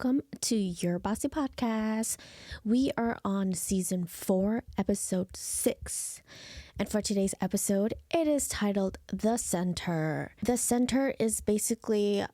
welcome to Your Bossy Podcast. We are on season 4, episode 6. And for today's episode, it is titled The Center. The Center is basically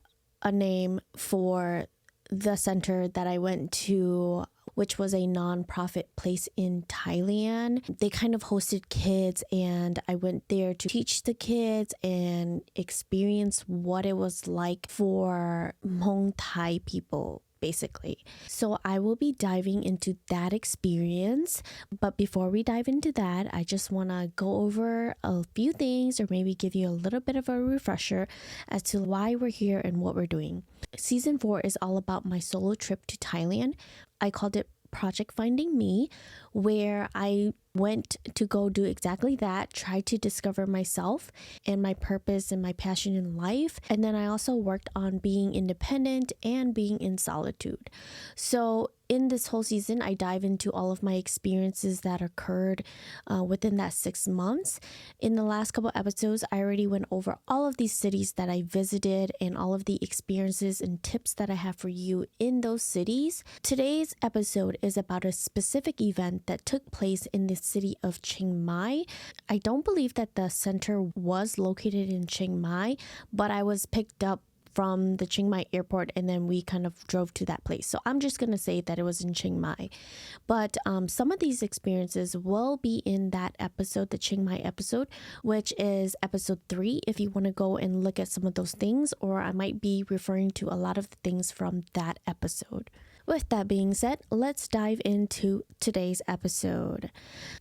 a name for the center that I went to, which was a non-profit place in Thailand. They kind of hosted kids, and I went there to teach the kids and experience what it was like for Hmong Thai people, basically. So I will be diving into that experience. But before we dive into that, I just want to go over a few things, or maybe give you a little bit of a refresher as to why we're here and what we're doing. Season 4 is all about my solo trip to Thailand. I called it Project Finding Me, where I went to go do exactly that, try to discover myself and my purpose and my passion in life. And then I also worked on being independent and being in solitude. So in this whole season, I dive into all of my experiences that occurred within that 6 months. In the last couple episodes, I already went over all of these cities that I visited and all of the experiences and tips that I have for you in those cities. Today's episode is about a specific event that took place in the city of Chiang Mai. I don't believe that the center was located in Chiang Mai, but I was picked up from the Chiang Mai airport, and then we kind of drove to that place. So I'm just going to say that it was in Chiang Mai. But some of these experiences will be in that episode, the Chiang Mai episode, which is episode 3, if you want to go and look at some of those things, or I might be referring to a lot of the things from that episode. With that being said, let's dive into today's episode.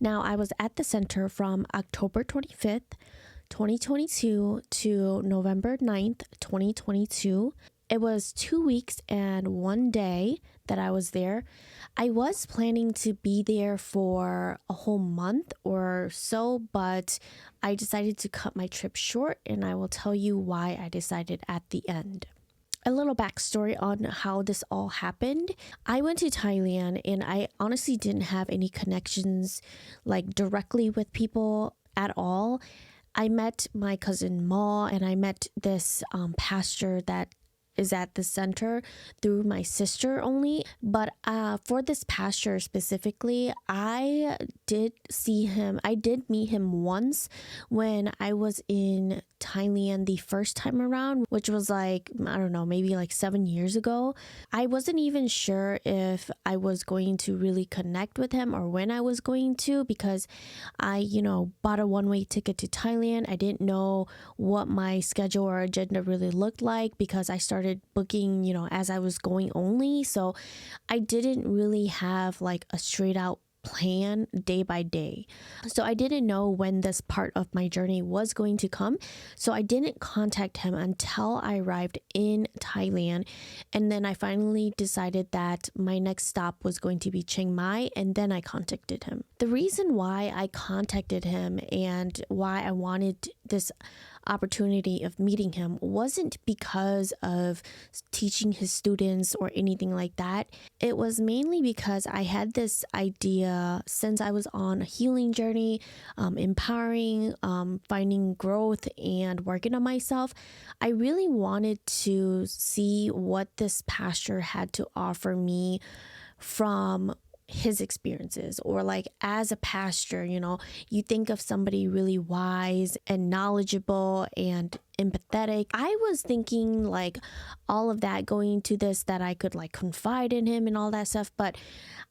Now, I was at the center from October 25th, 2022 to November 9th, 2022. It was 2 weeks and 1 day that I was there. I was planning to be there for a whole month or so, but I decided to cut my trip short, and I will tell you why I decided at the end. A little backstory on how this all happened. I went to Thailand, and I honestly didn't have any connections like directly with people at all. I met my cousin Ma, and I met this pastor that is at the center through my sister only. But for this pastor specifically, I did meet him once when I was in Thailand the first time around, which was like, I don't know, maybe like 7 years ago. I wasn't even sure if I was going to really connect with him or when I was going to, because I, bought a one-way ticket to Thailand. I didn't know what my schedule or agenda really looked like, because I started booking, as I was going only. So I didn't really have like a straight out plan day by day. So I didn't know when this part of my journey was going to come. So I didn't contact him until I arrived in Thailand. And then I finally decided that my next stop was going to be Chiang Mai, and then I contacted him. The reason why I contacted him and why I wanted this opportunity of meeting him wasn't because of teaching his students or anything like that. It was mainly because I had this idea since I was on a healing journey, empowering, finding growth and working on myself. I really wanted to see what this pastor had to offer me from his experiences, or like as a pastor, you think of somebody really wise and knowledgeable and empathetic. I was thinking like all of that going to this, that I could like confide in him and all that stuff. But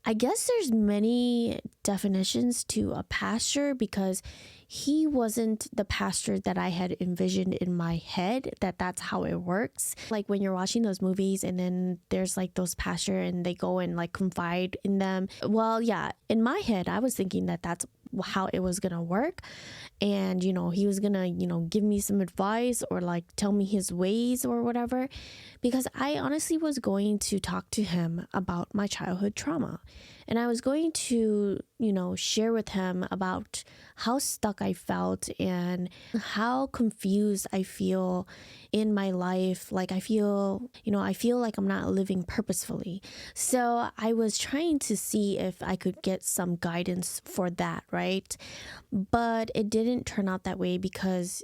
I guess there's many definitions to a pastor, because he wasn't the pastor that I had envisioned in my head, that's how it works. Like when you're watching those movies and then there's like those pastor and they go and like confide in them. Well, yeah, in my head, I was thinking that that's how it was gonna work, and he was gonna give me some advice or like tell me his ways or whatever, because I honestly was going to talk to him about my childhood trauma, and I was going to share with him about how stuck I felt and how confused I feel in my life. Like I feel like I'm not living purposefully. So I was trying to see if I could get some guidance for that, right? But it didn't turn out that way, because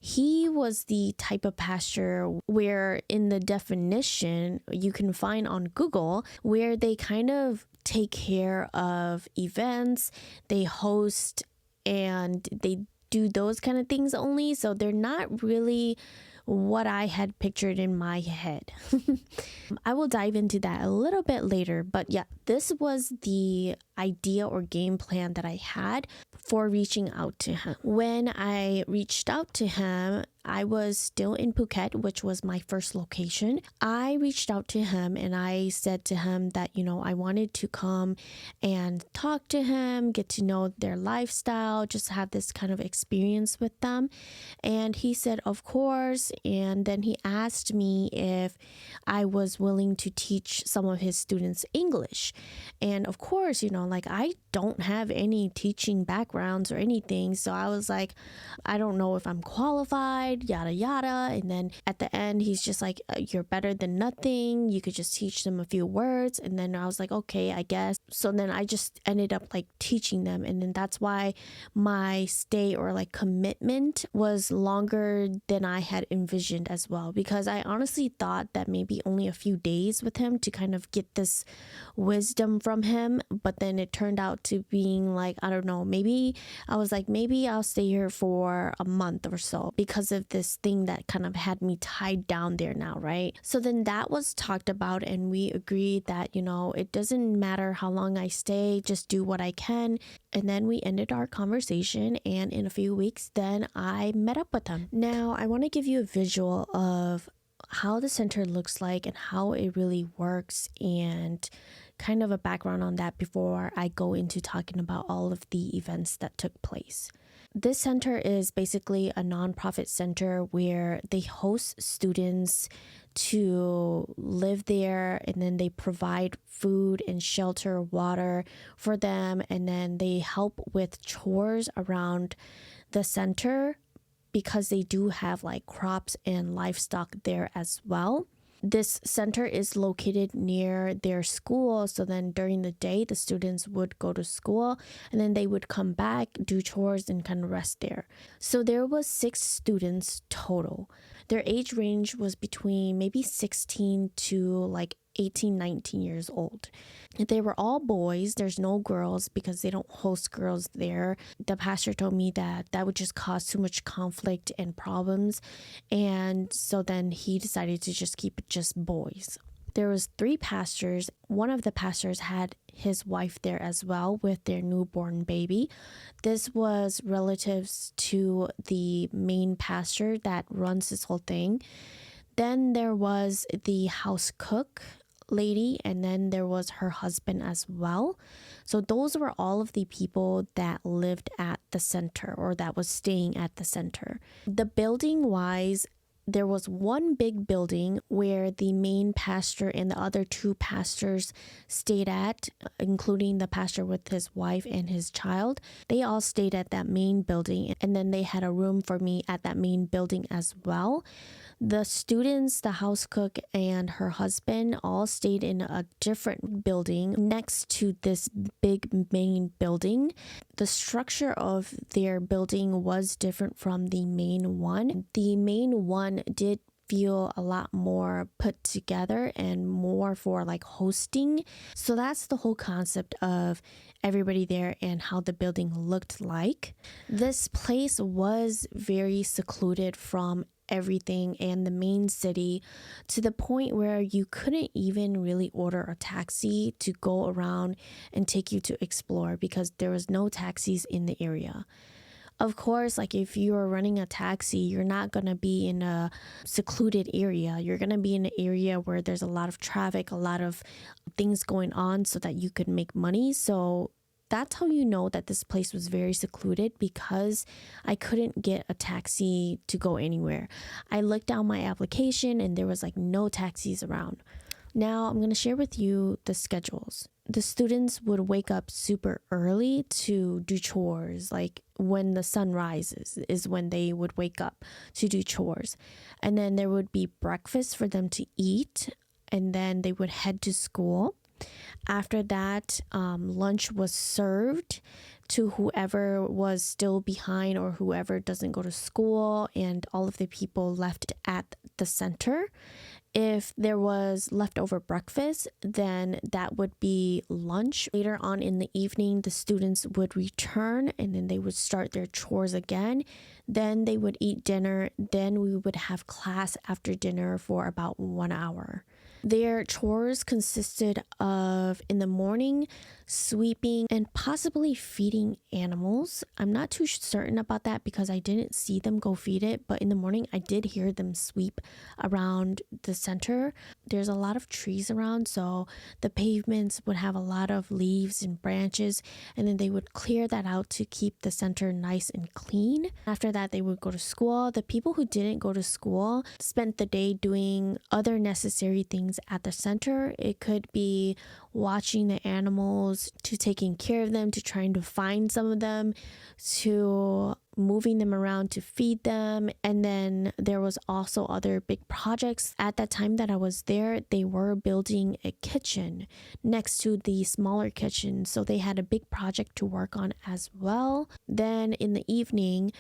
he was the type of pastor where in the definition you can find on Google where they kind of take care of events, they host, and they do those kind of things only. So they're not really what I had pictured in my head. I will dive into that a little bit later, but yeah, this was the idea or game plan that I had for reaching out to him. When I reached out to him, I was still in Phuket, which was my first location. I reached out to him and I said to him that, I wanted to come and talk to him, get to know their lifestyle, just have this kind of experience with them. And he said, of course. And then he asked me if I was willing to teach some of his students English. And of course, I don't have any teaching backgrounds or anything. So I was like, I don't know if I'm qualified, yada, yada. And then at the end, he's just like, you're better than nothing. You could just teach them a few words. And then I was like, okay, I guess. So then I just ended up teaching them. And then that's why my stay or commitment was longer than I had envisioned as well. Because I honestly thought that maybe only a few days with him to kind of get this wisdom from him. But then it turned out to being I don't know, maybe I was like, maybe I'll stay here for a month or so because of this thing that kind of had me tied down there now, right? So then that was talked about and we agreed that, it doesn't matter how long I stay, just do what I can. And then we ended our conversation, and in a few weeks, then I met up with him. Now, I want to give you a visual of how the center looks like and how it really works, and kind of a background on that before I go into talking about all of the events that took place. This center is basically a nonprofit center where they host students to live there, and then they provide food and shelter, water for them, and then they help with chores around the center because they do have crops and livestock there as well. This center is located near their school, so then during the day the students would go to school and then they would come back, do chores, and kind of rest there. So there was 6 students total. Their age range was between maybe 16 to 18, 19 years old. They were all boys. There's no girls because they don't host girls there. The pastor told me that would just cause too much conflict and problems. And so then he decided to just keep it just boys. There was 3 pastors. One of the pastors had his wife there as well with their newborn baby. This was relatives to the main pastor that runs this whole thing. Then there was the house cook lady, and then there was her husband as well. So those were all of the people that lived at the center or that was staying at the center. The building wise, there was one big building where the main pastor and the other 2 pastors stayed at, including the pastor with his wife and his child. They all stayed at that main building, and then they had a room for me at that main building as well. The students, the house cook, and her husband all stayed in a different building next to this big main building. The structure of their building was different from the main one. The main one did feel a lot more put together and more for hosting. So that's the whole concept of everybody there and how the building looked like. This place was very secluded from everything and the main city, to the point where you couldn't even really order a taxi to go around and take you to explore because there was no taxis in the area. Of course, if you are running a taxi, you're not going to be in a secluded area. You're going to be in an area where there's a lot of traffic, a lot of things going on so that you could make money. So that's how you know that this place was very secluded, because I couldn't get a taxi to go anywhere. I looked down my application and there was no taxis around. Now I'm going to share with you the schedules. The students would wake up super early to do chores. When the sun rises is when they would wake up to do chores. And then there would be breakfast for them to eat. And then they would head to school. After that, lunch was served to whoever was still behind or whoever doesn't go to school, and all of the people left at the center. If there was leftover breakfast, then that would be lunch. Later on in the evening, the students would return and then they would start their chores again. Then they would eat dinner. Then we would have class after dinner for about 1 hour. Their chores consisted of, in the morning, sweeping and possibly feeding animals. I'm not too certain about that because I didn't see them go feed it, but in the morning I did hear them sweep around the center. There's a lot of trees around, so the pavements would have a lot of leaves and branches, and then they would clear that out to keep the center nice and clean. After that, they would go to school. The people who didn't go to school spent the day doing other necessary things at the center. It could be watching the animals, to taking care of them, to trying to find some of them, to moving them around to feed them. And then there was also other big projects. At that time that I was there, they were building a kitchen next to the smaller kitchen, so they had a big project to work on as well. Then in the evening,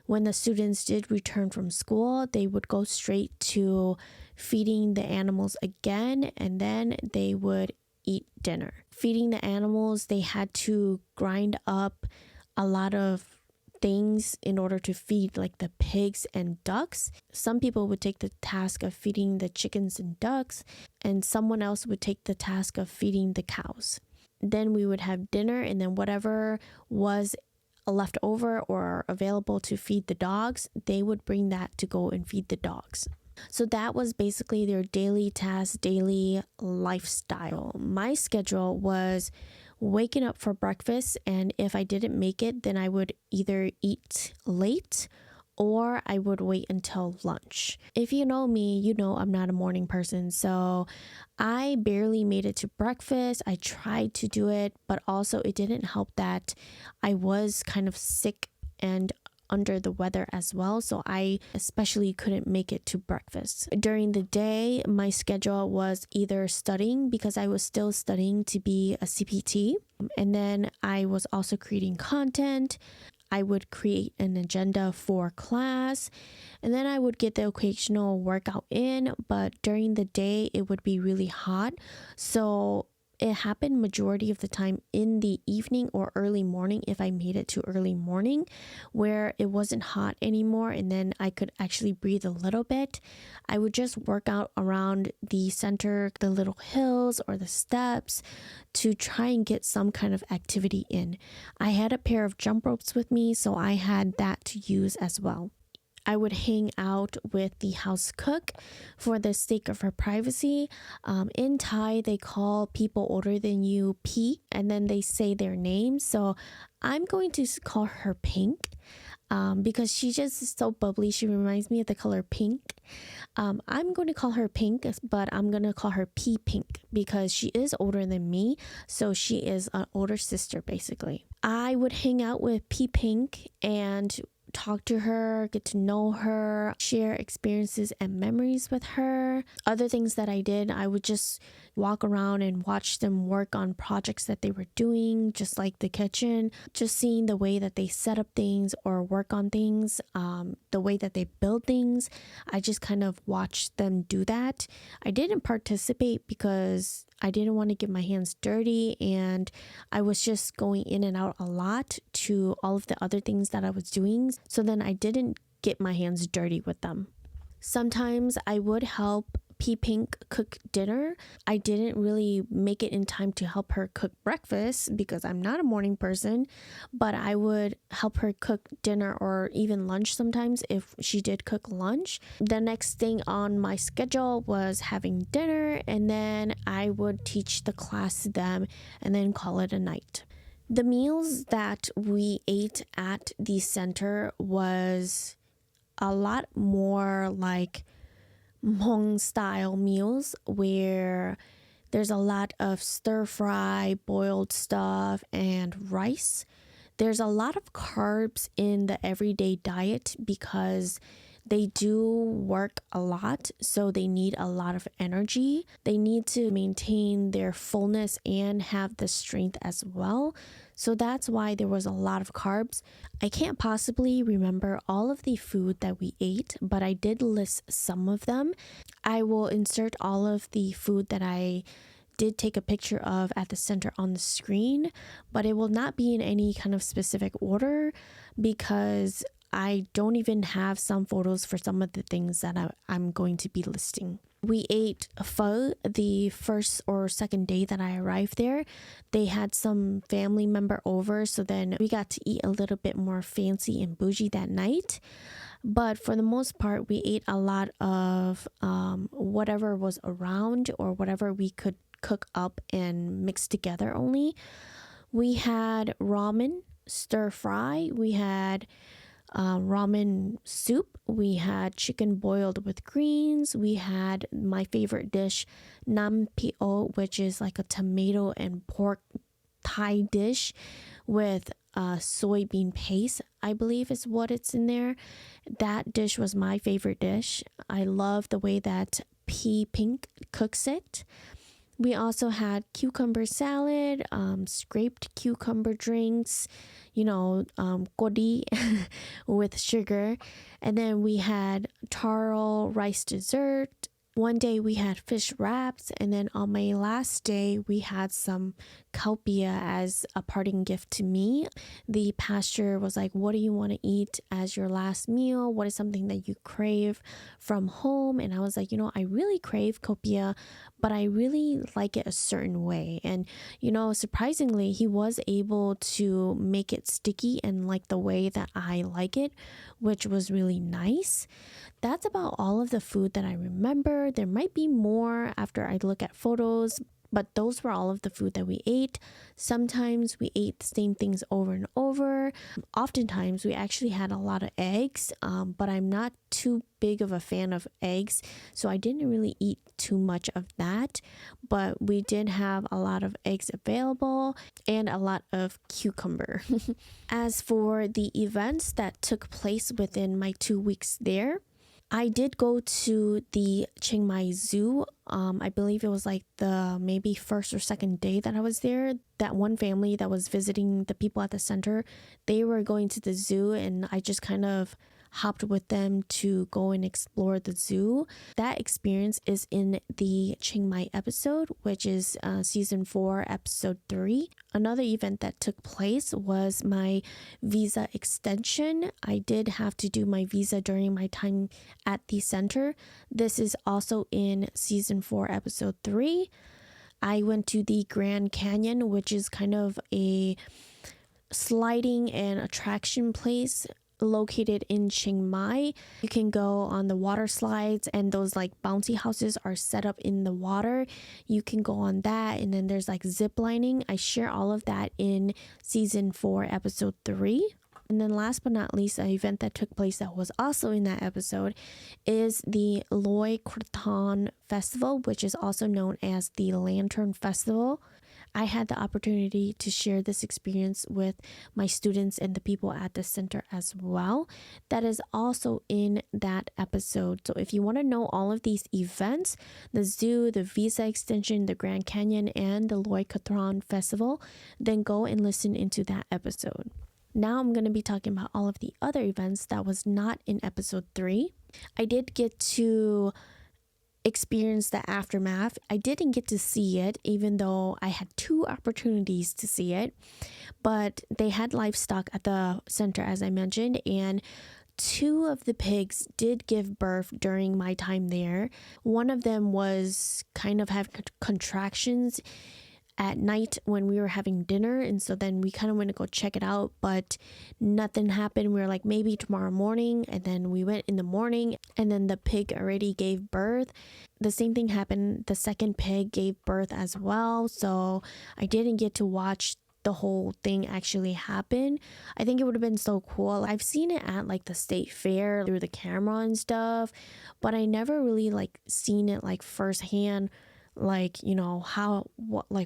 when the students did return from school, they would go straight to feeding the animals again, and then they would eat dinner. Feeding the animals, they had to grind up a lot of things in order to feed like the pigs and ducks. Some people would take the task of feeding the chickens and ducks, and someone else would take the task of feeding the cows. Then we would have dinner, and then whatever was left over or available to feed the dogs, they would bring that to go and feed the dogs. So that was basically their daily task, daily lifestyle. My schedule was waking up for breakfast, and if I didn't make it, then I would either eat late or I would wait until lunch. If you know me, you know I'm not a morning person, so I barely made it to breakfast. I tried to do it, but also it didn't help that I was kind of sick and under the weather as well, so I especially couldn't make it to breakfast. During the day, my schedule was either studying, because I was still studying to be a CPT, and then I was also creating content. I would create an agenda for class, and then I would get the occasional workout in, but during the day it would be really hot, so it happened majority of the time in the evening or early morning, if I made it to early morning, where it wasn't hot anymore and then I could actually breathe a little bit. I would just work out around the center, the little hills or the steps, to try and get some kind of activity in. I had a pair of jump ropes with me, so I had that to use as well. I would hang out with the house cook for the sake of her privacy. In Thai, they call people older than you P, and then they say their name. So I'm going to call her Pink, because she just is so bubbly. She reminds me of the color pink. I'm going to call her Pink, but I'm going to call her P Pink because she is older than me. So she is an older sister, basically. I would hang out with P Pink and talk to her, get to know her, share experiences and memories with her. Other things that I did, I would just walk around and watch them work on projects that they were doing, just like the kitchen, just seeing the way that they set up things or work on things, the way that they build things. I just kind of watched them do that. I didn't participate because I didn't want to get my hands dirty, and I was just going in and out a lot to all of the other things that I was doing. So then I didn't get my hands dirty with them. Sometimes I would help P Pink cook dinner. I didn't really make it in time to help her cook breakfast because I'm not a morning person, but I would help her cook dinner or even lunch sometimes if she did cook lunch. The next thing on my schedule was having dinner, and then I would teach the class to them and then call it a night. The meals that we ate at the center was a lot more like Hmong style meals, where there's a lot of stir fry, boiled stuff, and rice. There's a lot of carbs in the everyday diet because They do work a lot, so they need a lot of energy. They need to maintain their fullness and have the strength as well. So that's why there was a lot of carbs. I can't possibly remember all of the food that we ate, but I did list some of them. I will insert all of the food that I did take a picture of at the center on the screen, but it will not be in any kind of specific order because I don't even have some photos for some of the things that I'm going to be listing. We ate pho the first or second day that I arrived there. They had some family member over, so then we got to eat a little bit more fancy and bougie that night. But for the most part, we ate a lot of whatever was around or whatever we could cook up and mix together only. We had ramen, stir fry. We had ramen soup. We had chicken boiled with greens. We had my favorite dish, nam pio, which is like a tomato and pork Thai dish with soybean paste, I believe is what it's in there. That dish was my favorite dish. I love the way that P Pink cooks it. We also had cucumber salad, scraped cucumber drinks, kodi with sugar. And then we had taro rice dessert. One day we had fish wraps, and then on my last day we had some kaupia as a parting gift to me. The pastor was like, what do you want to eat as your last meal? What is something that you crave from home? And I was like, I really crave kaupia, but I really like it a certain way. And surprisingly, he was able to make it sticky and like the way that I like it, which was really nice. That's about all of the food that I remember. There might be more after I look at photos, but those were all of the food that we ate. Sometimes we ate the same things over and over. Oftentimes we actually had a lot of eggs, but I'm not too big of a fan of eggs, so I didn't really eat too much of that. But we did have a lot of eggs available and a lot of cucumber. As for the events that took place within my 2 weeks there, I did go to the Chiang Mai Zoo. I believe it was like the maybe first or second day that I was there. That one family that was visiting the people at the center, they were going to the zoo, and I just kind of hopped with them to go and explore the zoo. That experience is in the Chiang Mai episode, which is season 4, episode 3. Another event that took place was my visa extension. I did have to do my visa during my time at the center. This is also in season 4, episode 3. I went to the Grand Canyon, which is kind of a sliding and attraction place located in Chiang Mai. You can go on the water slides, and those like bouncy houses are set up in the water. You can go on that, and then there's like zip lining. I share all of that in season 4, episode 3. And then last but not least, an event that took place that was also in that episode is the Loy Krathong Festival, which is also known as the Lantern Festival. I had the opportunity to share this experience with my students and the people at the center as well. That is also in that episode. So if you want to know all of these events, the zoo, the visa extension, the Grand Canyon, and the Loy Krathong Festival, then go and listen into that episode. Now I'm going to be talking about all of the other events that was not in episode 3. I did get to experience the aftermath. I didn't get to see it, even though I had 2 opportunities to see it, but they had livestock at the center, as I mentioned, and 2 of the pigs did give birth during my time there. One of them was kind of having contractions at night when we were having dinner, and so then we kind of went to go check it out, but nothing happened. We were like, maybe tomorrow morning, and then we went in the morning, and then the pig already gave birth. The same thing happened. The second pig gave birth as well, so I didn't get to watch the whole thing actually happen. I think it would have been so cool. I've seen it at like the state fair through the camera and stuff, but I never really like seen it like firsthand, like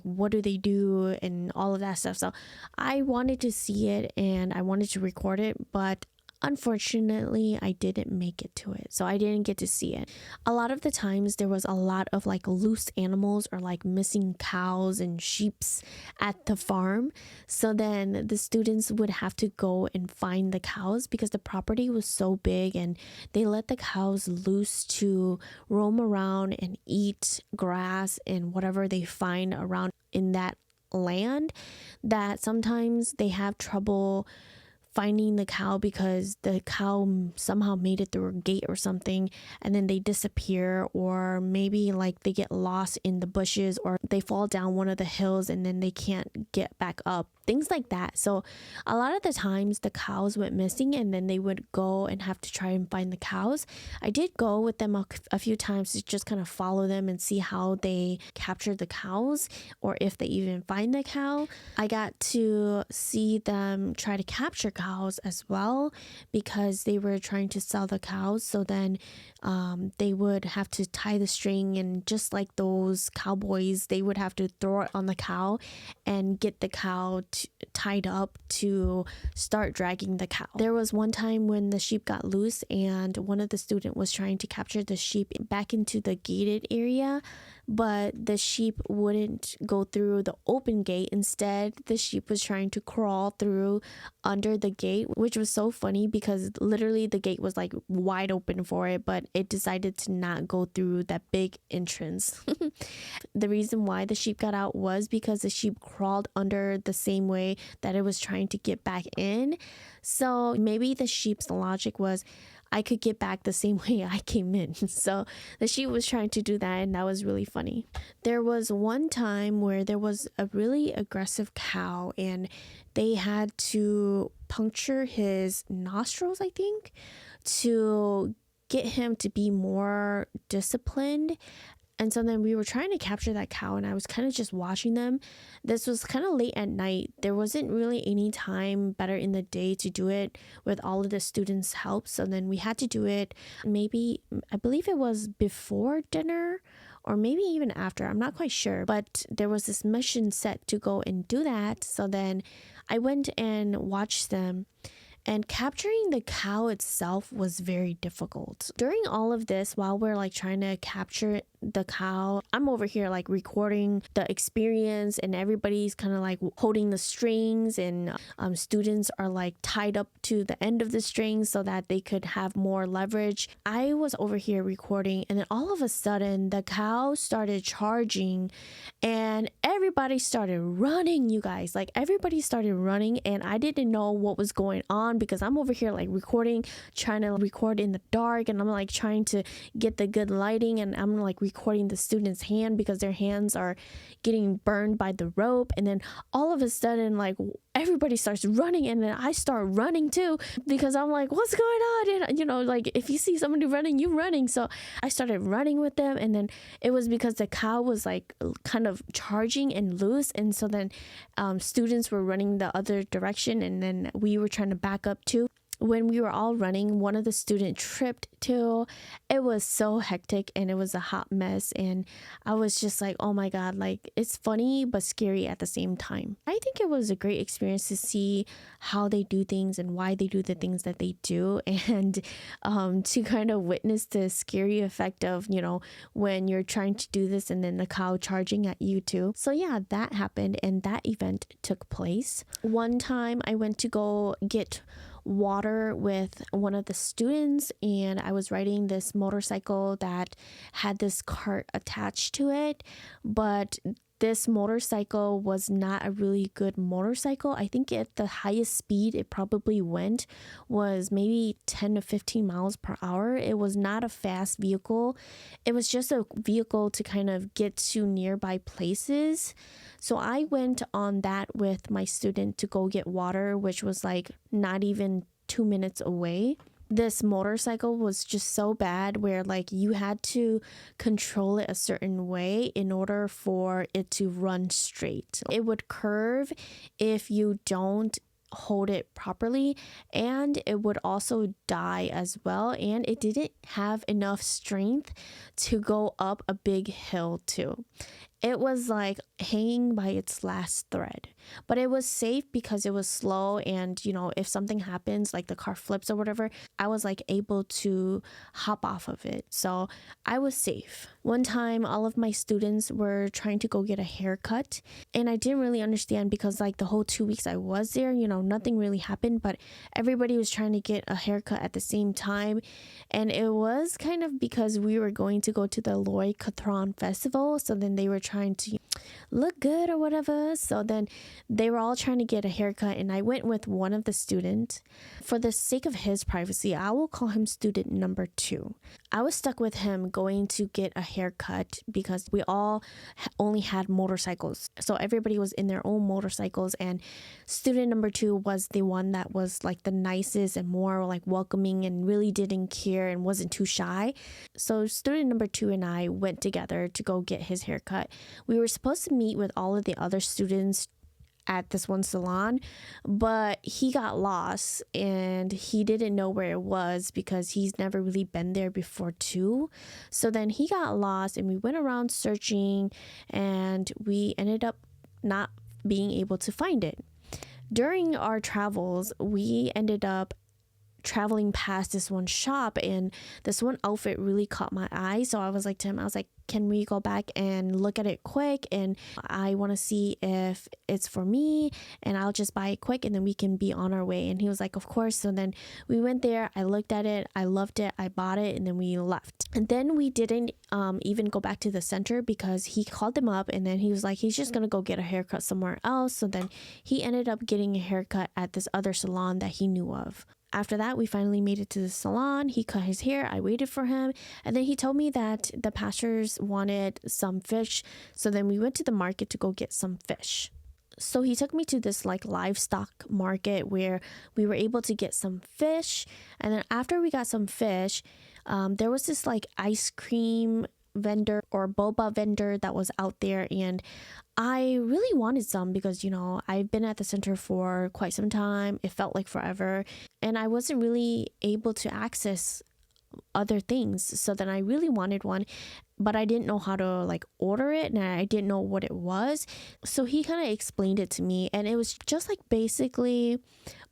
what do they do and all of that stuff. So I wanted to see it and I wanted to record it, but Unfortunately, I didn't make it to it, so I didn't get to see it. A lot of the times there was a lot of like loose animals or like missing cows and sheeps at the farm. So then the students would have to go and find the cows because the property was so big, and they let the cows loose to roam around and eat grass and whatever they find around in that land, that sometimes they have trouble finding the cow because the cow somehow made it through a gate or something, and then they disappear, or maybe like they get lost in the bushes, or they fall down one of the hills and then they can't get back up, things like that. So a lot of the times the cows went missing, and then they would go and have to try and find the cows. I did go with them a few times to just kind of follow them and see how they captured the cows, or if they even find the cow. I got to see them try to capture cows as well, because they were trying to sell the cows. So then they would have to tie the string, and just like those cowboys, they would have to throw it on the cow and get the cow tied up to start dragging the cow. There was one time when the sheep got loose, and one of the students was trying to capture the sheep back into the gated area, but the sheep wouldn't go through the open gate. Instead, the sheep was trying to crawl through under the gate, which was so funny because literally the gate was like wide open for it, but it decided to not go through that big entrance. The reason why the sheep got out was because the sheep crawled under the same way that it was trying to get back in. So maybe the sheep's logic was, I could get back the same way I came in. So the sheep was trying to do that, and that was really funny. There was one time where there was a really aggressive cow, and they had to puncture his nostrils, I think, to get him to be more disciplined. And so then we were trying to capture that cow, and I was kind of just watching them. This was kind of late at night. There wasn't really any time better in the day to do it with all of the students' help. So then we had to do it maybe, I believe it was before dinner, or maybe even after. I'm not quite sure. But there was this mission set to go and do that. So then I went and watched them. And capturing the cow itself was very difficult. During all of this, while we're like trying to capture the cow, I'm over here like recording the experience, and everybody's kind of like holding the strings, and students are like tied up to the end of the strings so that they could have more leverage. I was over here recording, and then all of a sudden the cow started charging, and everybody started running, you guys. Like everybody started running, and I didn't know what was going on because I'm over here like recording, trying to record in the dark, and I'm like trying to get the good lighting, and I'm like recording the student's hand because their hands are getting burned by the rope. And then all of a sudden, like everybody starts running, and then I start running too because I'm like, what's going on? And you know, like if you see somebody running, you running. So I started running with them, and then it was because the cow was like kind of charging and loose, and so then students were running the other direction, and then we were trying to back up too. When we were all running, one of the students tripped too. It was so hectic, and it was a hot mess, and I was just like, oh my god, like it's funny but scary at the same time. I think it was a great experience to see how they do things and why they do the things that they do, and to kind of witness the scary effect of, you know, when you're trying to do this and then the cow charging at you too. So yeah, that happened, and that event took place. One time I went to go get water with one of the students, and I was riding this motorcycle that had this cart attached to it, but this motorcycle was not a really good motorcycle. I think at the highest speed it probably went was maybe 10 to 15 miles per hour. It was not a fast vehicle. It was just a vehicle to kind of get to nearby places. So I went on that with my student to go get water, which was like not even 2 minutes away. This motorcycle was just so bad where like you had to control it a certain way in order for it to run straight. It would curve if you don't hold it properly, and it would also die as well, and it didn't have enough strength to go up a big hill too. It was like hanging by its last thread. but it was safe because it was slow, and if something happens, like the car flips or whatever, I was like able to hop off of it, so I was safe. One time all of my students were trying to go get a haircut, and I didn't really understand because like the whole 2 weeks I was there, nothing really happened, but everybody was trying to get a haircut at the same time. And it was kind of because we were going to go to the Loy Cathron festival, so then they were trying to look good or whatever, so then they were all trying to get a haircut, and I went with one of the students. For the sake of his privacy, I will call him student number 2. I was stuck with him going to get a haircut because we all only had motorcycles, so everybody was in their own motorcycles, and student number 2 was the one that was like the nicest and more like welcoming and really didn't care and wasn't too shy. So student number 2 and I went together to go get his haircut. We were supposed to meet with all of the other students at this one salon, but he got lost and he didn't know where it was because he's never really been there before too. So then he got lost and we went around searching, and we ended up not being able to find it. During our travels, we ended up traveling past this one shop, and this one outfit really caught my eye. So I was like to him, I was like, can we go back and look at it quick? And I want to see if it's for me, and I'll just buy it quick and then we can be on our way. And he was like, of course. So then we went there, I looked at it, I loved it, I bought it, and then we left. And then we didn't even go back to the center because he called him up, and then he was like, he's just gonna go get a haircut somewhere else. So then he ended up getting a haircut at this other salon that he knew of. After that, we finally made it to the salon. He cut his hair. I waited for him. And then he told me that the pastors wanted some fish. So then we went to the market to go get some fish. So he took me to this like livestock market where we were able to get some fish. And then after we got some fish, there was this like ice cream vendor or boba vendor that was out there, and I really wanted some because I've been at the center for quite some time. It felt like forever, and I wasn't really able to access other things, so then I really wanted one, but I didn't know how to like order it, and I didn't know what it was. So he kind of explained it to me, and it was just like basically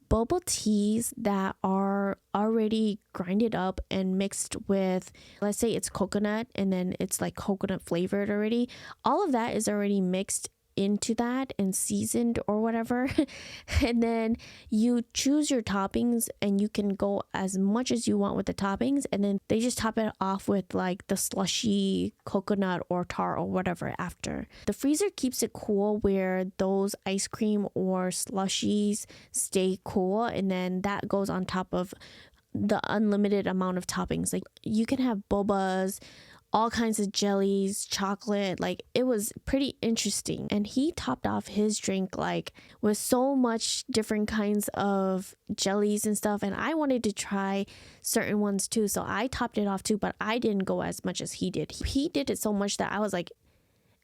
boba teas that are already grinded up and mixed with, let's say it's coconut, and then it's like coconut flavored already. All of that is already mixed into that and seasoned or whatever. And then you choose your toppings, and you can go as much as you want with the toppings, and then they just top it off with like the slushy coconut or tar or whatever after. The freezer keeps it cool where those ice cream or slushies stay cool, and then that goes on top of the unlimited amount of toppings. Like you can have bobas, all kinds of jellies, chocolate. Like it was pretty interesting. And he topped off his drink like with so much different kinds of jellies and stuff, and I wanted to try certain ones too, so I topped it off too, but I didn't go as much as he did. He did it so much that I was like,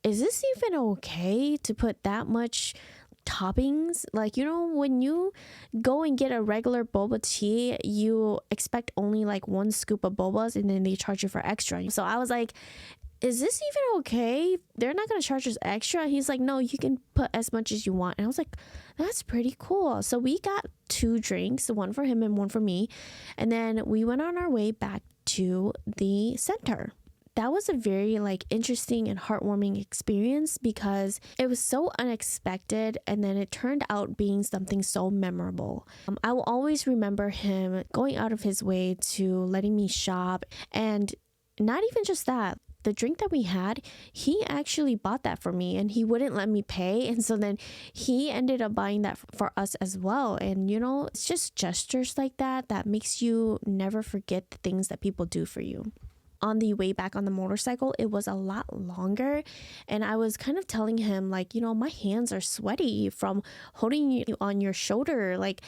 is this even okay to put that much toppings? Like, when you go and get a regular boba tea, you expect only like 1 scoop of bobas, and then they charge you for extra. So I was like, is this even okay? They're not going to charge us extra. He's like, no, you can put as much as you want. And I was like, that's pretty cool. So we got 2 drinks, one for him and one for me. And then we went on our way back to the center. That was a very like interesting and heartwarming experience because it was so unexpected, and then it turned out being something so memorable. I will always remember him going out of his way to letting me shop, and not even just that. The drink that we had, he actually bought that for me, and he wouldn't let me pay, and so then he ended up buying that for us as well. And it's just gestures like that that makes you never forget the things that people do for you. On the way back on the motorcycle, it was a lot longer, and I was kind of telling him like, my hands are sweaty from holding you on your shoulder. Like,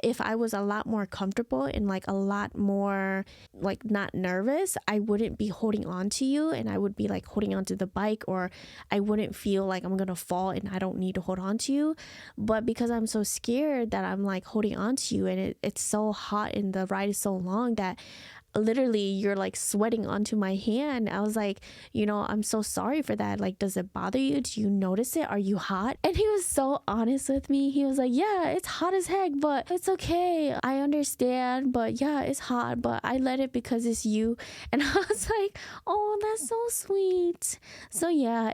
if I was a lot more comfortable and like a lot more like not nervous, I wouldn't be holding on to you, and I would be like holding on to the bike, or I wouldn't feel like I'm gonna fall and I don't need to hold on to you. But because I'm so scared that I'm like holding on to you, and it's so hot and the ride is so long that literally you're like sweating onto my hand. I was like, I'm so sorry for that. Like, does it bother you? Do you notice it? Are you hot? And he was so honest with me. He was like, yeah, it's hot as heck, but it's okay. I understand, but yeah, it's hot, but I let it because it's you. And I was like, oh, that's so sweet. So yeah,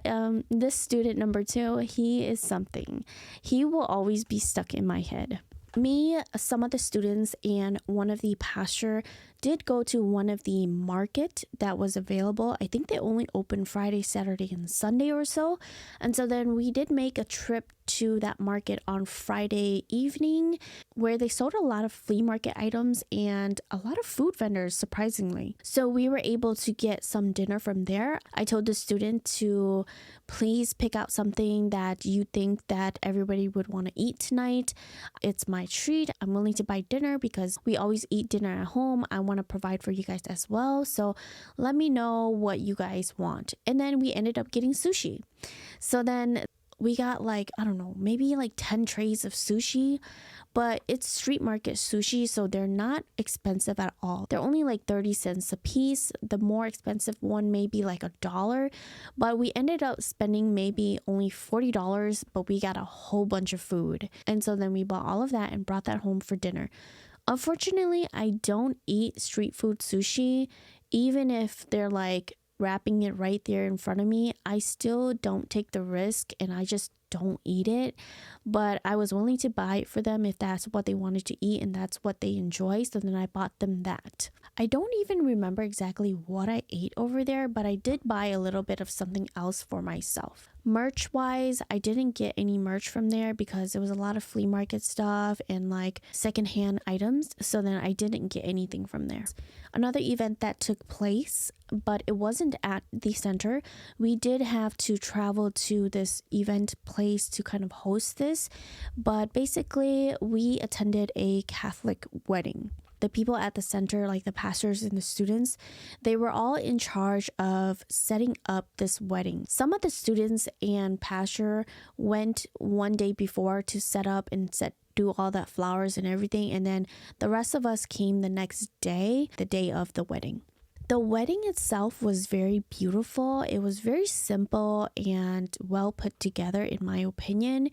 this student number 2, he is something. He will always be stuck in my head. Me, some of the students, and one of the pastor did go to one of the market that was available. I think they only open Friday, Saturday, and Sunday or so. And so then we did make a trip to that market on Friday evening, where they sold a lot of flea market items and a lot of food vendors, surprisingly. So we were able to get some dinner from there. I told the student to please pick out something that you think that everybody would want to eat tonight. It's my treat. I'm willing to buy dinner because we always eat dinner at home. I want to provide for you guys as well. So let me know what you guys want. And then we ended up getting sushi. So then we got like, I don't know, maybe like 10 trays of sushi, but it's street market sushi, so they're not expensive at all. They're only like 30 cents a piece. The more expensive one may be like $1, but we ended up spending maybe only $40, but we got a whole bunch of food. And so then we bought all of that and brought that home for dinner. Unfortunately, I don't eat street food sushi. Even if they're like wrapping it right there in front of me, I still don't take the risk, and I just don't eat it. But I was willing to buy it for them if that's what they wanted to eat and that's what they enjoy. So then I bought them that. I don't even remember exactly what I ate over there, but I did buy a little bit of something else for myself. Merch wise, I didn't get any merch from there because it was a lot of flea market stuff and like secondhand items. So then I didn't get anything from there. Another event that took place, but it wasn't at the center. We did have to travel to this event place to kind of host this, but basically we attended a Catholic wedding. The people at the center, like the pastors and the students, they were all in charge of setting up this wedding. Some of the students and pastor went one day before to set up and do all that flowers and everything, and then the rest of us came the next day, the day of the wedding. The wedding itself was very beautiful. It was very simple and well put together, in my opinion.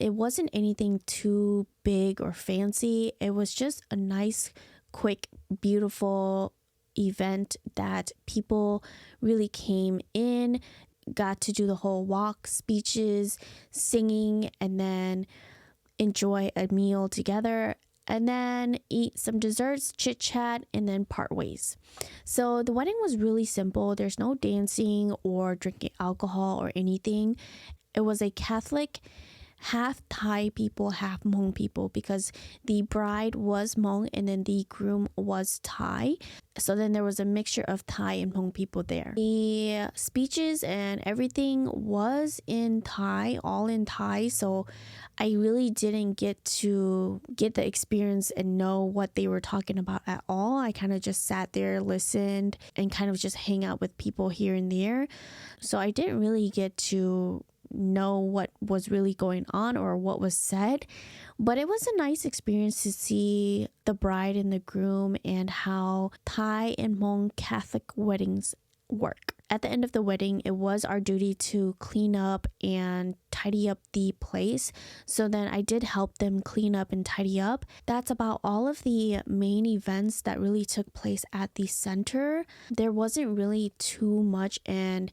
It wasn't anything too big or fancy. It was just a nice, quick, beautiful event that people really came in, got to do the whole walk, speeches, singing, and then enjoy a meal together, and then eat some desserts, chit chat, and then part ways. So the wedding was really simple. There's no dancing or drinking alcohol or anything. It was a Catholic, half Thai people, half Hmong people, because the bride was Hmong and then the groom was Thai. So then there was a mixture of Thai and Hmong people there. The speeches and everything was in Thai, all in Thai. So I really didn't get to get the experience and know what they were talking about at all. I kind of just sat there, listened, and kind of just hang out with people here and there. So I didn't really get to know what was really going on or what was said, but it was a nice experience to see the bride and the groom and how Thai and Hmong Catholic weddings work. At the end of the wedding, it was our duty to clean up and tidy up the place. So then I did help them clean up and tidy up. That's about all of the main events that really took place at the center. There wasn't really too much and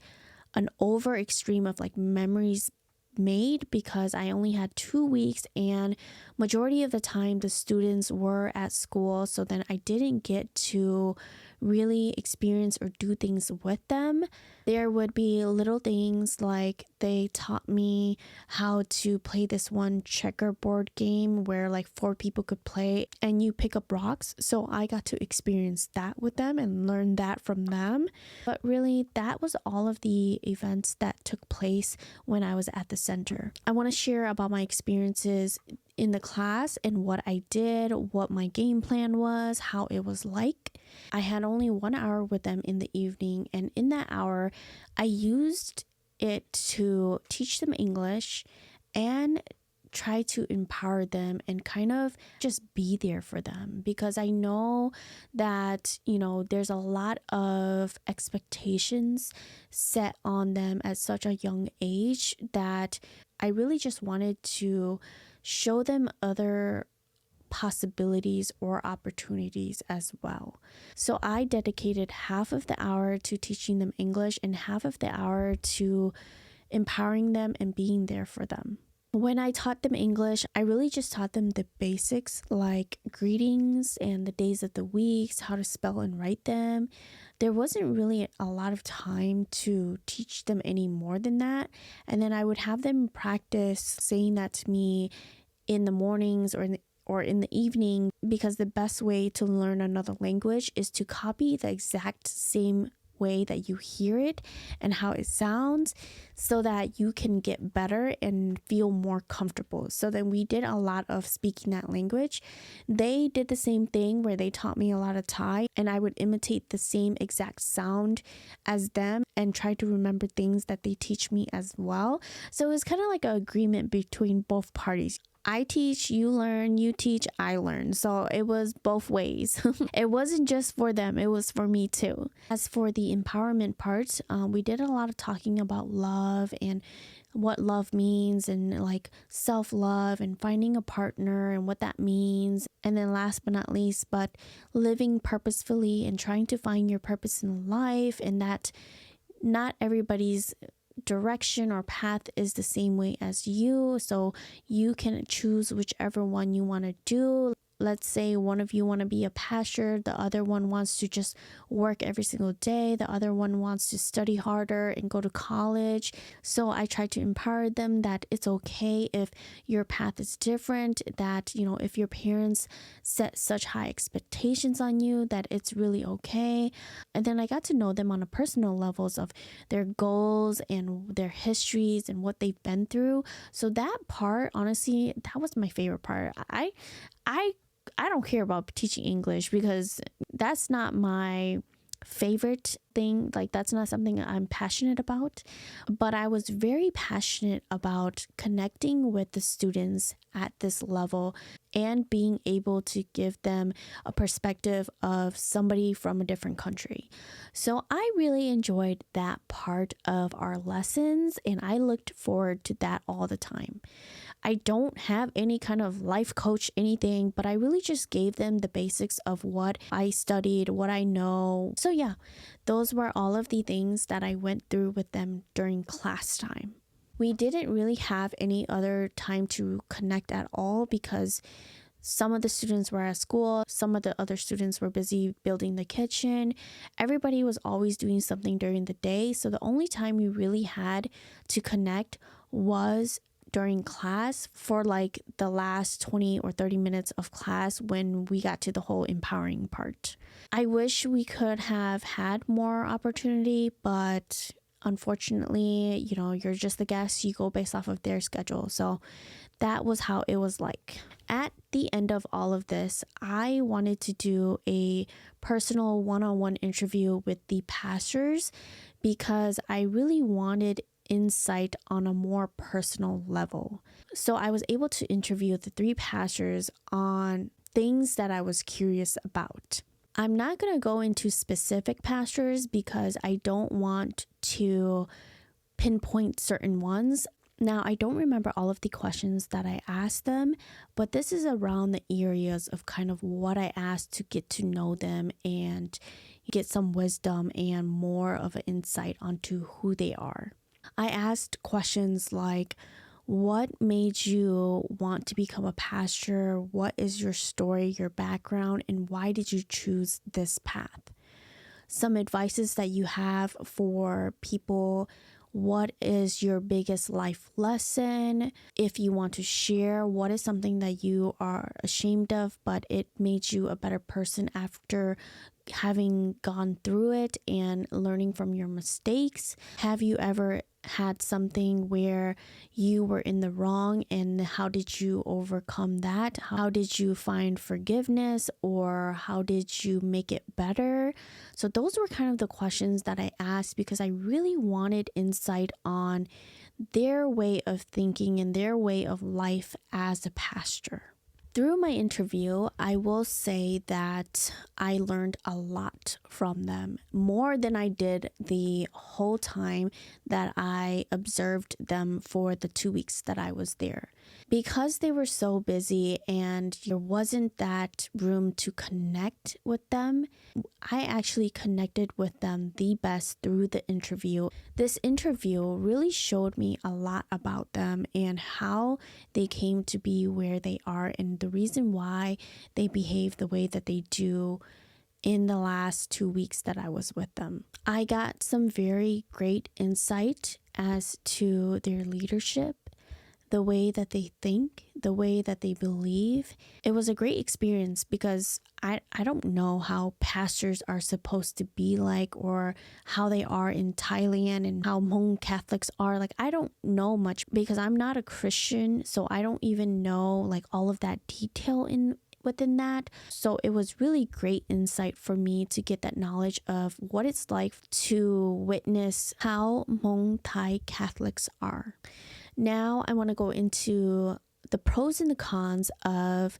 an over extreme of like memories made because I only had 2 weeks and majority of the time the students were at school, so then I didn't get to really experience or do things with them. There would be little things like they taught me how to play this one checkerboard game where like 4 people could play and you pick up rocks. So I got to experience that with them and learn that from them. But really, that was all of the events that took place when I was at the center. I want to share about my experiences in the class and what I did, what my game plan was, how it was like. I had only 1 hour with them in the evening, and in that hour, I used it to teach them English and try to empower them and kind of just be there for them, because I know that, there's a lot of expectations set on them at such a young age that I really just wanted to show them other possibilities or opportunities as well. So I dedicated half of the hour to teaching them English and half of the hour to empowering them and being there for them. When I taught them English, I really just taught them the basics like greetings and the days of the weeks, how to spell and write them. There wasn't really a lot of time to teach them any more than that. And then I would have them practice saying that to me in the mornings or in the evening, because the best way to learn another language is to copy the exact same way that you hear it and how it sounds, so that you can get better and feel more comfortable. So then we did a lot of speaking that language. They did the same thing where they taught me a lot of Thai, and I would imitate the same exact sound as them and try to remember things that they teach me as well. So it was kind of like an agreement between both parties. I teach, you learn, you teach, I learn. So it was both ways. It wasn't just for them, it was for me too. As for the empowerment part, we did a lot of talking about love and what love means, and like self-love and finding a partner and what that means. And then last but not least, but living purposefully and trying to find your purpose in life, and that not everybody's direction or path is the same way as you, so you can choose whichever one you want to do. Let's say one of you want to be a pastor, the other one wants to just work every single day, the other one wants to study harder and go to college. So I try to empower them that it's okay if your path is different, that, if your parents set such high expectations on you, that it's really okay. And then I got to know them on a personal levels of their goals and their histories and what they've been through. So that part, honestly, that was my favorite part. I don't care about teaching English because that's not my favorite thing. Like, that's not something I'm passionate about. But I was very passionate about connecting with the students at this level and being able to give them a perspective of somebody from a different country. So I really enjoyed that part of our lessons, and I looked forward to that all the time. I don't have any kind of life coach, anything, but I really just gave them the basics of what I studied, what I know. So yeah, those were all of the things that I went through with them during class time. We didn't really have any other time to connect at all because some of the students were at school, some of the other students were busy building the kitchen. Everybody was always doing something during the day. So the only time we really had to connect was during class for like the last 20 or 30 minutes of class when we got to the whole empowering part. I wish we could have had more opportunity, but unfortunately, you're just the guest, you go based off of their schedule. So that was how it was like. At the end of all of this, I wanted to do a personal one-on-one interview with the pastors because I really wanted insight on a more personal level. So I was able to interview the 3 pastors on things that I was curious about. I'm not going to go into specific pastors because I don't want to pinpoint certain ones. Now, I don't remember all of the questions that I asked them, but this is around the areas of kind of what I asked to get to know them and get some wisdom and more of an insight onto who they are. I asked questions like, what made you want to become a pastor? What is your story, your background, and why did you choose this path? some advices that you have for people. What is your biggest life lesson? If you want to share, what is something that you are ashamed of, but it made you a better person after having gone through it and learning from your mistakes? Have you ever had something where you were in the wrong, and how did you overcome that? How did you find forgiveness, or how did you make it better? So those were kind of the questions that I asked because I really wanted insight on their way of thinking and their way of life as a pastor. Through my interview, I will say that I learned a lot from them, more than I did the whole time that I observed them for the 2 weeks that I was there. Because they were so busy and there wasn't that room to connect with them, I actually connected with them the best through the interview. This interview really showed me a lot about them and how they came to be where they are and the reason why they behave the way that they do in the last 2 weeks that I was with them. I got some very great insight as to their leadership, the way that they think, the way that they believe. It was a great experience because I don't know how pastors are supposed to be like, or how they are in Thailand and how Hmong Catholics are. Like, I don't know much because I'm not a Christian, so I don't even know like all of that detail within that. So it was really great insight for me to get that knowledge of what it's like to witness how Hmong Thai Catholics are. Now I want to go into the pros and the cons of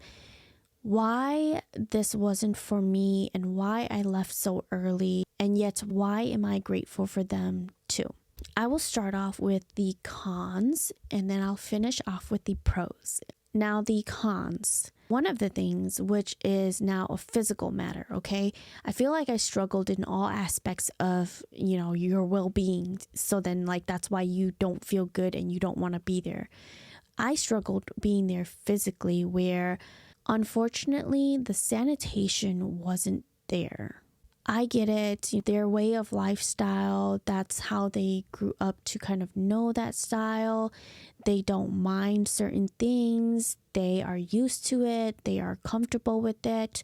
why this wasn't for me and why I left so early, and yet why am I grateful for them too. I will start off with the cons and then I'll finish off with the pros. Now the cons. One of the things, which is now a physical matter, okay? I feel like I struggled in all aspects of, your well-being. So then that's why you don't feel good and you don't want to be there. I struggled being there physically where unfortunately the sanitation wasn't there. I get it, their way of lifestyle, that's how they grew up to kind of know that style. They don't mind certain things. They are used to it. They are comfortable with it.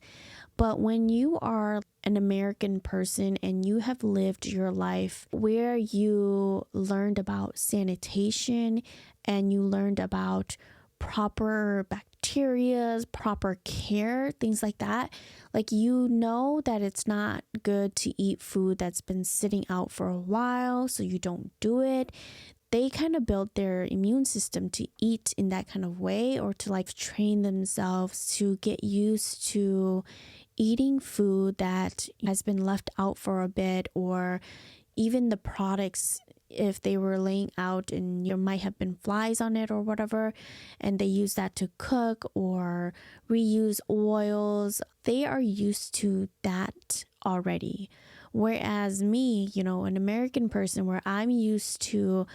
But when you are an American person and you have lived your life where you learned about sanitation and you learned about proper bacteria, proper care, things like that, that it's not good to eat food that's been sitting out for a while, so you don't do it. They kind of build their immune system to eat in that kind of way, or to train themselves to get used to eating food that has been left out for a bit, or even the products, if they were laying out and there might have been flies on it or whatever, and they use that to cook or reuse oils, they are used to that already. Whereas me, an American person, where I'm used to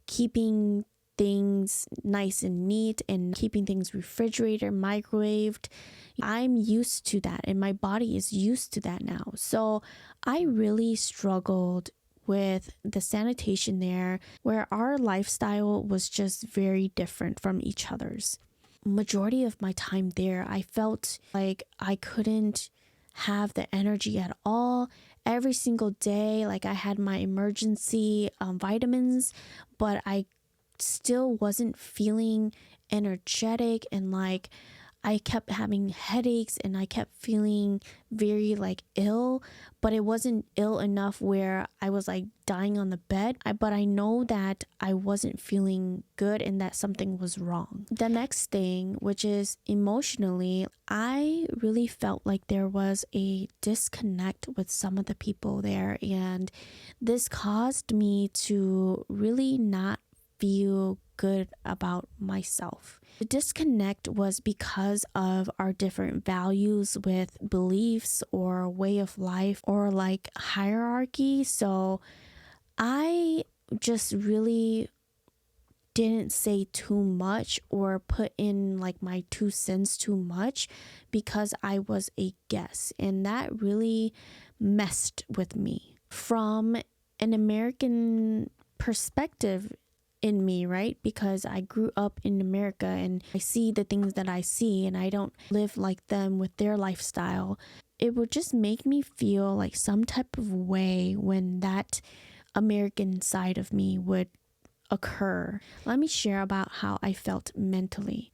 keeping things nice and neat and keeping things refrigerated, microwaved, I'm used to that and my body is used to that now. So I really struggled with the sanitation there, where our lifestyle was just very different from each other's. Majority of my time there, I felt like I couldn't have the energy at all. Every single day, I had my emergency vitamins, but I still wasn't feeling energetic, and I kept having headaches and I kept feeling very ill, but it wasn't ill enough where I was dying on the bed. But I know that I wasn't feeling good and that something was wrong. The next thing, which is emotionally, I really felt like there was a disconnect with some of the people there, and this caused me to really not feel good about myself. The disconnect was because of our different values with beliefs or way of life or hierarchy. So I just really didn't say too much or put in like my 2 cents too much because I was a guest. And that really messed with me from an American perspective in me, right? Because I grew up in America and I see the things that I see and I don't live like them with their lifestyle. It would just make me feel like some type of way when that American side of me would occur. Let me share about how I felt mentally.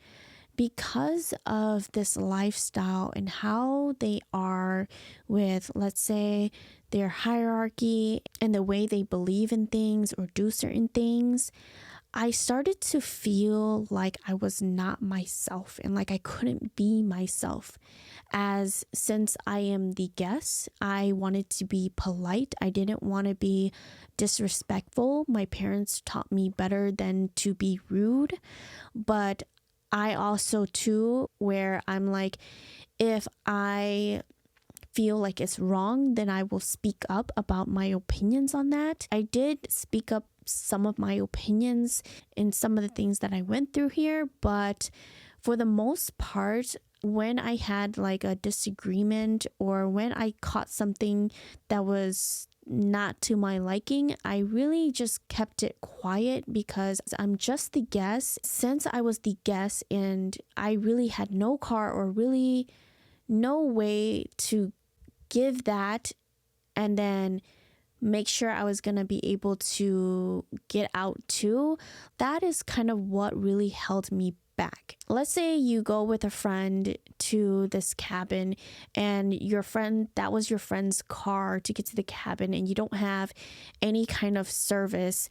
Because of this lifestyle and how they are with, let's say, their hierarchy and the way they believe in things or do certain things, I started to feel like I was not myself and like I couldn't be myself. As since I am the guest, I wanted to be polite. I didn't want to be disrespectful. My parents taught me better than to be rude. But I also too, where I'm like, if I feel like it's wrong, then I will speak up about my opinions on that. I did speak up some of my opinions in some of the things that I went through here, but for the most part, when I had like a disagreement or when I caught something that was not to my liking, I really just kept it quiet because I'm just the guest. Since I was the guest and I really had no car or really no way to give that and then make sure I was going to be able to get out too, that is kind of what really held me back. Let's say you go with a friend to this cabin and that was your friend's car to get to the cabin and you don't have any kind of service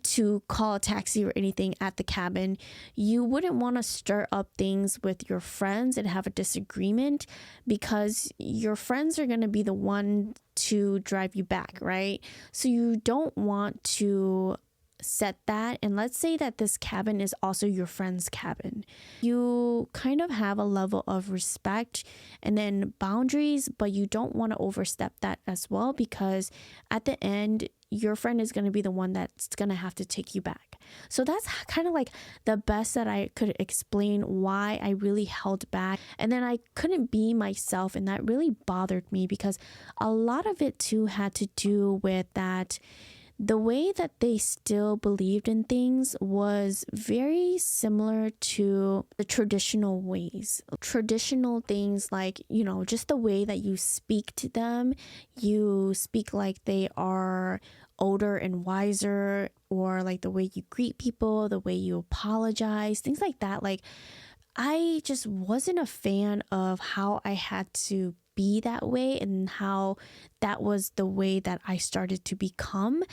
to call a taxi or anything at the cabin. You wouldn't want to stir up things with your friends and have a disagreement because your friends are going to be the one to drive you back, right? So you don't want to set that. And let's say that this cabin is also your friend's cabin. You kind of have a level of respect and then boundaries, but you don't want to overstep that as well because at the end, your friend is going to be the one that's going to have to take you back. So that's kind of like the best that I could explain why I really held back. And then I couldn't be myself, and that really bothered me because a lot of it too had to do with that the way that they still believed in things was very similar to the traditional ways. Traditional things like, just the way that you speak to them, you speak like they are older and wiser, or like the way you greet people, the way you apologize, things like that. Like, I just wasn't a fan of how I had to be that way and how that was the way that I started to become.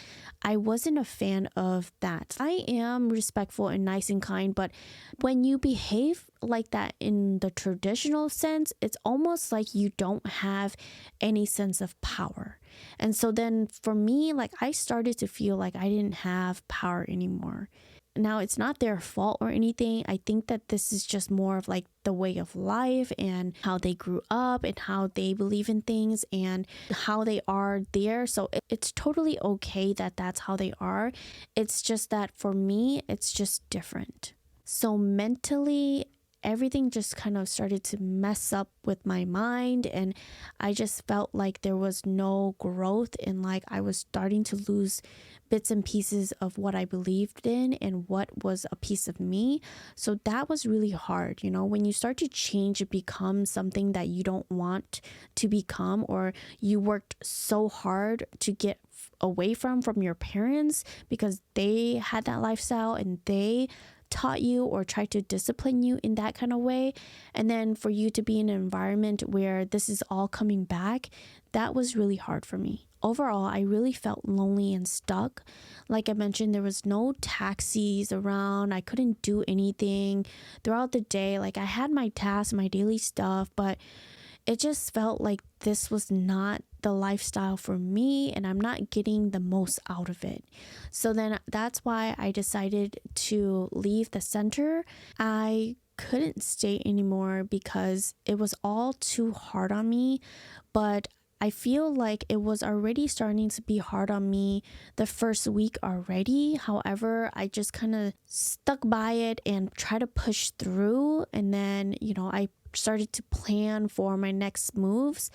I wasn't a fan of that. I am respectful and nice and kind, but when you behave like that in the traditional sense, it's almost like you don't have any sense of power. And so then for me, like I started to feel like I didn't have power anymore. Now, it's not their fault or anything. I think that this is just more of like the way of life and how they grew up and how they believe in things and how they are there. So it's totally okay that that's how they are. It's just that for me, it's just different. So mentally, everything just kind of started to mess up with my mind, and I just felt like there was no growth, and like I was starting to lose bits and pieces of what I believed in and what was a piece of me. So that was really hard. When you start to change, it becomes something that you don't want to become, or you worked so hard to get away from your parents because they had that lifestyle and they taught you or tried to discipline you in that kind of way. And then for you to be in an environment where this is all coming back, that was really hard for me. Overall, I really felt lonely and stuck. Like I mentioned, there was no taxis around. I couldn't do anything throughout the day. Like I had my tasks, my daily stuff, but it just felt like this was not the lifestyle for me and I'm not getting the most out of it. So then that's why I decided to leave the center. I couldn't stay anymore because it was all too hard on me, but I feel like it was already starting to be hard on me the first week already. However, I just kind of stuck by it and tried to push through. And then, I started to plan for my next moves.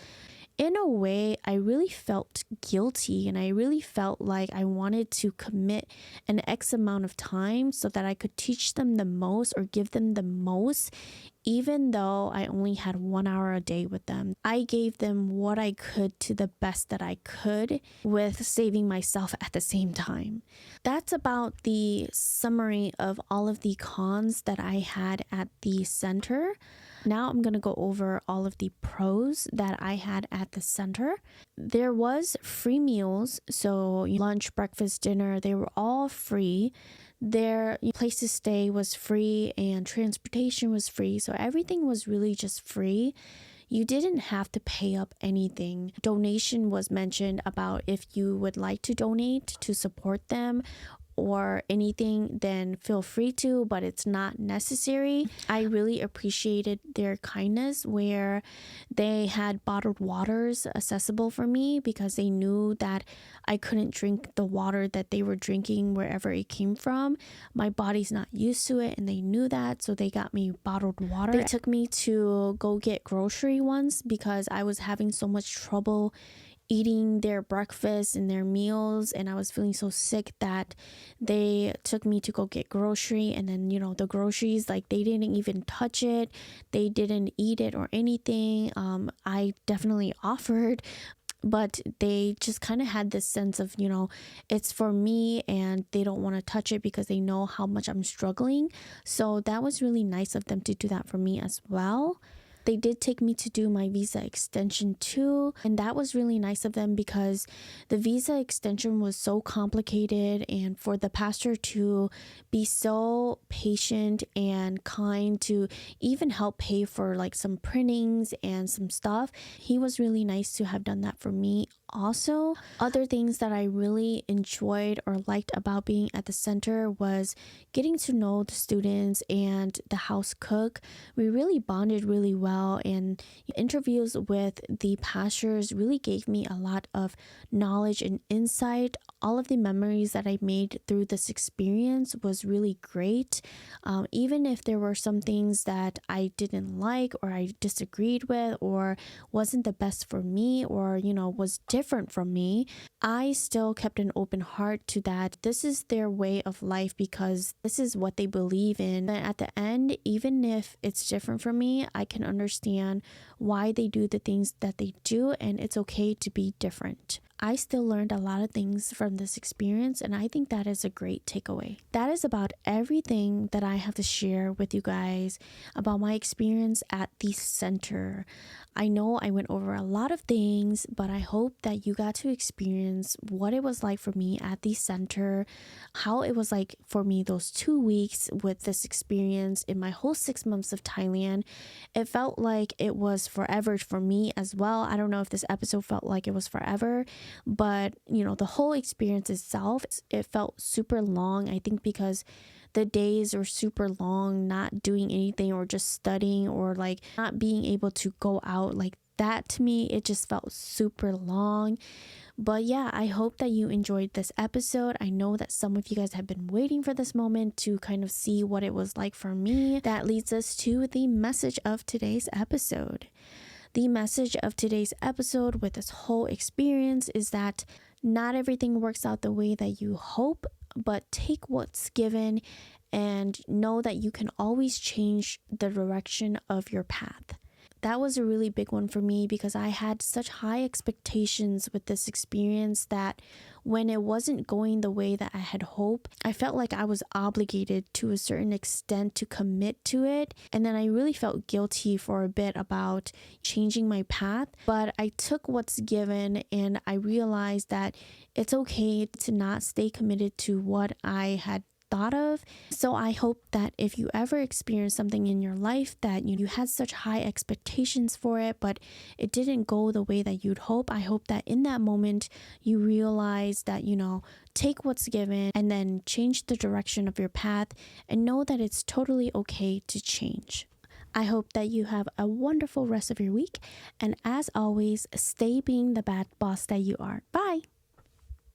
In a way, I really felt guilty and I really felt like I wanted to commit an X amount of time so that I could teach them the most or give them the most, even though I only had 1 hour a day with them. I gave them what I could to the best that I could with saving myself at the same time. That's about the summary of all of the cons that I had at the center. Now I'm going to go over all of the pros that I had at the center. There was free meals, so lunch, breakfast, dinner, they were all free. Their place to stay was free and transportation was free, so everything was really just free. You didn't have to pay up anything. Donation was mentioned about if you would like to donate to support them or anything, then feel free to, but it's not necessary. I really appreciated their kindness where they had bottled waters accessible for me because they knew that I couldn't drink the water that they were drinking wherever it came from. My body's not used to it and they knew that, so they got me bottled water. They took me to go get grocery once because I was having so much trouble eating their breakfast and their meals, and I was feeling so sick that they took me to go get grocery. And then the groceries, like, they didn't even touch it, they didn't eat it or anything. I definitely offered, but they just kind of had this sense of it's for me and they don't want to touch it because they know how much I'm struggling. So that was really nice of them to do that for me as well. They did take me to do my visa extension too, and that was really nice of them because the visa extension was so complicated, and for the pastor to be so patient and kind to even help pay for like some printings and some stuff, he was really nice to have done that for me. Also, other things that I really enjoyed or liked about being at the center was getting to know the students and the house cook. We really bonded really well, and interviews with the pastors really gave me a lot of knowledge and insight. All of the memories that I made through this experience was really great. Even if there were some things that I didn't like or I disagreed with or wasn't the best for me or was different from me, I still kept an open heart to that. This is their way of life because this is what they believe in. But at the end, even if it's different from me, I can understand why they do the things that they do, and it's okay to be different. I still learned a lot of things from this experience, and I think that is a great takeaway. That is about everything that I have to share with you guys about my experience at the center. I know I went over a lot of things, but I hope that you got to experience what it was like for me at the center, how it was like for me those 2 weeks with this experience in my whole 6 months of Thailand. It felt like it was forever for me as well. I don't know if this episode felt like it was forever, but the whole experience itself, it felt super long. I think because the days were super long, not doing anything or just studying or like not being able to go out like that. To me, it just felt super long. But yeah, I hope that you enjoyed this episode. I know that some of you guys have been waiting for this moment to kind of see what it was like for me. That leads us to the message of today's episode. The message of today's episode with this whole experience is that not everything works out the way that you hope, but take what's given and know that you can always change the direction of your path. That was a really big one for me because I had such high expectations with this experience that when it wasn't going the way that I had hoped, I felt like I was obligated to a certain extent to commit to it. And then I really felt guilty for a bit about changing my path. But I took what's given and I realized that it's okay to not stay committed to what I had thought of. So I hope that if you ever experience something in your life that you had such high expectations for it, but it didn't go the way that you'd hope, I hope that in that moment you realize that, take what's given and then change the direction of your path and know that it's totally okay to change. I hope that you have a wonderful rest of your week. And as always, stay being the bad boss that you are. Bye.